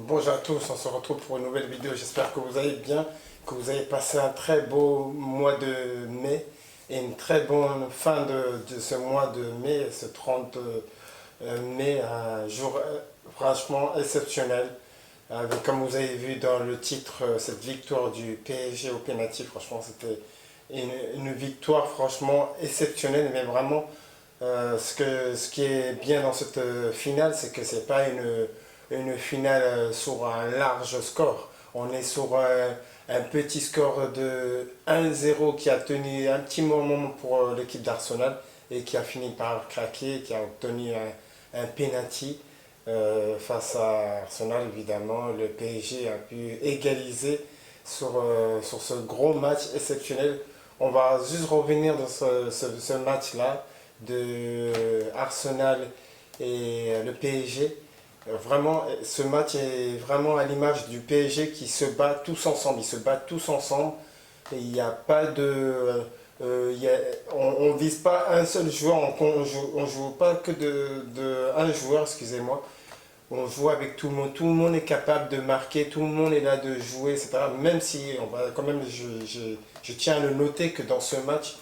Bonjour à tous, on se retrouve pour une nouvelle vidéo. J'espère que vous allez bien, que vous avez passé un très beau mois de mai et une très bonne fin de ce mois de mai, ce 30 mai, un jour franchement exceptionnel. Comme vous avez vu dans le titre, cette victoire du PSG au pénalty, franchement c'était une victoire franchement exceptionnelle, mais vraiment ce qui est bien dans cette finale, c'est que c'est pas une finale sur un large score. On est sur un petit score de 1-0 qui a tenu un petit moment pour l'équipe d'Arsenal et qui a fini par craquer, qui a obtenu un penalty face à Arsenal. Évidemment, le PSG a pu égaliser sur ce gros match exceptionnel. On va juste revenir dans ce match-là de Arsenal et le PSG. Vraiment, ce match est vraiment à l'image du PSG qui se bat tous ensemble. Ils se battent tous ensemble. Et il n'y a pas de. On ne vise pas un seul joueur, on joue pas que de un joueur, excusez-moi. On joue avec tout le monde est capable de marquer, tout le monde est là de jouer, etc. Même si, on va, quand même, je tiens à le noter que dans ce match,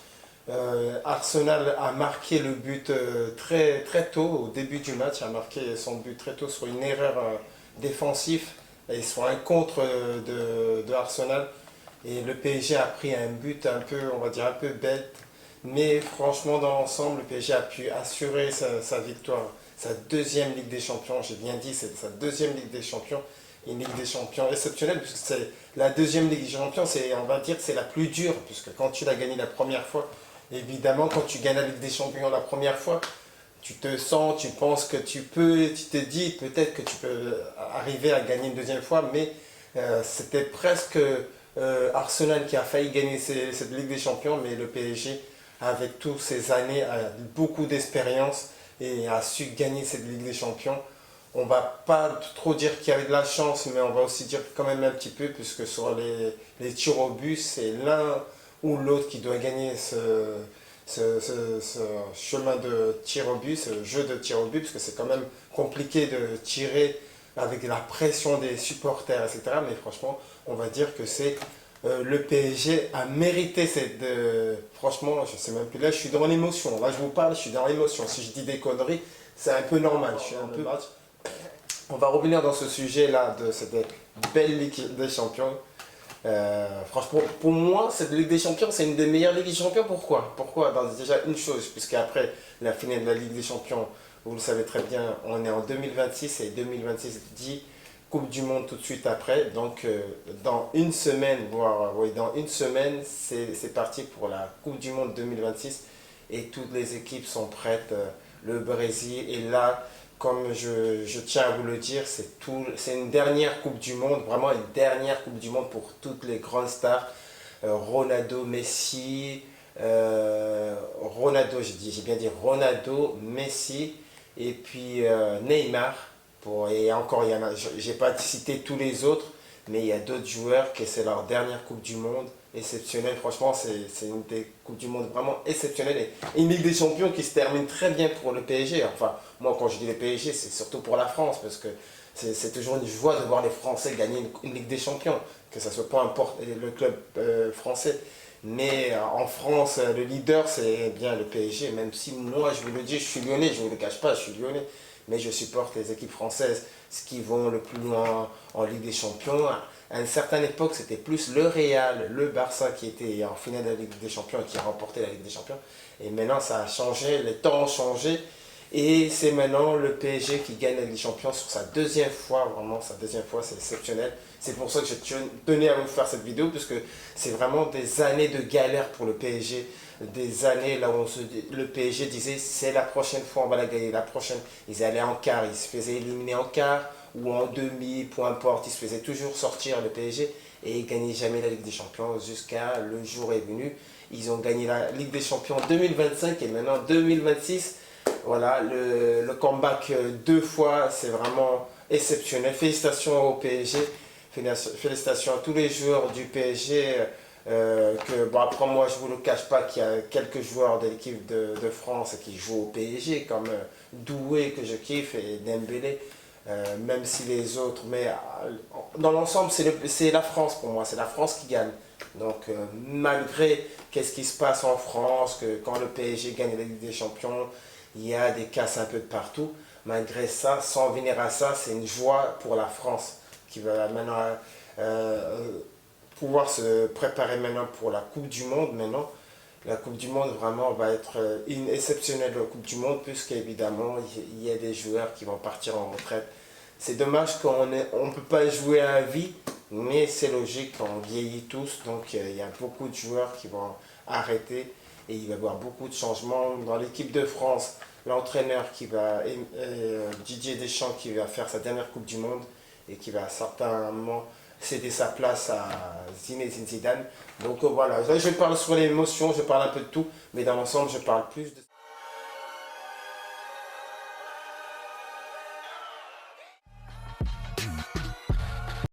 Arsenal a marqué le but très, très tôt, au début du match, a marqué son but très tôt sur une erreur défensive et sur un contre de Arsenal. Et le PSG a pris un but un peu, on va dire, un peu bête. Mais franchement, dans l'ensemble, le PSG a pu assurer sa victoire, sa deuxième Ligue des Champions. J'ai bien dit, c'est sa deuxième Ligue des Champions. Une Ligue des Champions exceptionnelle, puisque c'est la deuxième Ligue des Champions, on va dire que c'est la plus dure, puisque quand tu l'as gagnée la première fois, évidemment, quand tu gagnes la Ligue des Champions la première fois, tu te sens, tu penses que tu peux, tu te dis peut-être que tu peux arriver à gagner une deuxième fois, mais c'était presque Arsenal qui a failli gagner cette Ligue des Champions, mais le PSG, avec toutes ces années, a beaucoup d'expérience et a su gagner cette Ligue des Champions. On va pas trop dire qu'il y avait de la chance, mais on va aussi dire quand même un petit peu, puisque sur les tirs au but, c'est l'un ou l'autre qui doit gagner ce chemin de tir au but, ce jeu de tir au but, parce que c'est quand même compliqué de tirer avec la pression des supporters, etc. Mais franchement, on va dire que c'est le PSG a mérité cette. Franchement, je sais même plus. Là, je suis dans l'émotion. Là, je vous parle, je suis dans l'émotion. Si je dis des conneries, c'est un peu normal. Je suis un peu. On va revenir dans ce sujet-là de cette belle Ligue des Champions. Franchement, pour moi, cette Ligue des Champions, c'est une des meilleures Ligues des Champions. Pourquoi déjà une chose, puisqu'après la finale de la Ligue des Champions, vous le savez très bien, on est en 2026 et 2026 dit Coupe du Monde tout de suite après. Donc, dans une semaine, voire oui, dans une semaine, c'est parti pour la Coupe du Monde 2026 et toutes les équipes sont prêtes. Le Brésil est là. Comme je tiens à vous le dire, c'est une dernière Coupe du Monde, vraiment une dernière Coupe du Monde pour toutes les grandes stars. Ronaldo, Messi, Ronaldo, j'ai bien dit Ronaldo, Messi, et puis Neymar. Et encore, j'ai pas cité tous les autres, mais il y a d'autres joueurs que c'est leur dernière Coupe du Monde exceptionnelle. Franchement, c'est une des Coupes du Monde vraiment exceptionnelle. Et une Ligue des Champions qui se termine très bien pour le PSG. Enfin, moi, quand je dis le PSG, c'est surtout pour la France, parce que c'est toujours une joie de voir les Français gagner une Ligue des Champions, que ça soit peu importe le club français. Mais en France, le leader, c'est bien le PSG, même si moi, je vous le dis, je suis lyonnais, je ne vous le cache pas, je suis lyonnais. Mais je supporte les équipes françaises, ce qui vont le plus loin en Ligue des Champions. À une certaine époque, c'était plus le Real, le Barça qui était en finale de la Ligue des Champions et qui a remporté la Ligue des Champions. Et maintenant, ça a changé, les temps ont changé. Et c'est maintenant le PSG qui gagne la Ligue des Champions sur sa deuxième fois, vraiment sa deuxième fois, c'est exceptionnel. C'est pour ça que je tenais à vous faire cette vidéo, puisque c'est vraiment des années de galère pour le PSG. Des années là où le PSG disait c'est la prochaine fois on va la gagner, la prochaine. Ils allaient en quart, ils se faisaient éliminer en quart ou en demi, peu importe, ils se faisaient toujours sortir le PSG et ils ne gagnaient jamais la Ligue des Champions jusqu'à le jour est venu. Ils ont gagné la Ligue des Champions en 2025 et maintenant 2026. Voilà, le comeback deux fois, c'est vraiment exceptionnel. Félicitations au PSG, félicitations à tous les joueurs du PSG. Bon, après, moi, je ne vous le cache pas qu'il y a quelques joueurs de l'équipe de France qui jouent au PSG, comme Doué, que je kiffe, et Dembélé. même si les autres, mais dans l'ensemble, c'est la France pour moi, c'est la France qui gagne. Donc, malgré qu'est-ce qui se passe en France, que quand le PSG gagne la Ligue des Champions, il y a des casses un peu de partout. Malgré ça, sans venir à ça, c'est une joie pour la France qui va maintenant pouvoir se préparer maintenant pour la Coupe du Monde maintenant. La Coupe du Monde vraiment va être une exceptionnelle Coupe du Monde puisqu'évidemment il y a des joueurs qui vont partir en retraite. C'est dommage qu'on ne peut pas jouer à vie, mais c'est logique, on vieillit tous, donc il y a beaucoup de joueurs qui vont arrêter et il va y avoir beaucoup de changements dans l'équipe de France. L'entraîneur Didier Deschamps qui va faire sa dernière Coupe du Monde et qui va certainement céder sa place à Zinedine Zidane. Donc voilà, là, je parle sur l'émotion, je parle un peu de tout, mais dans l'ensemble je parle plus de...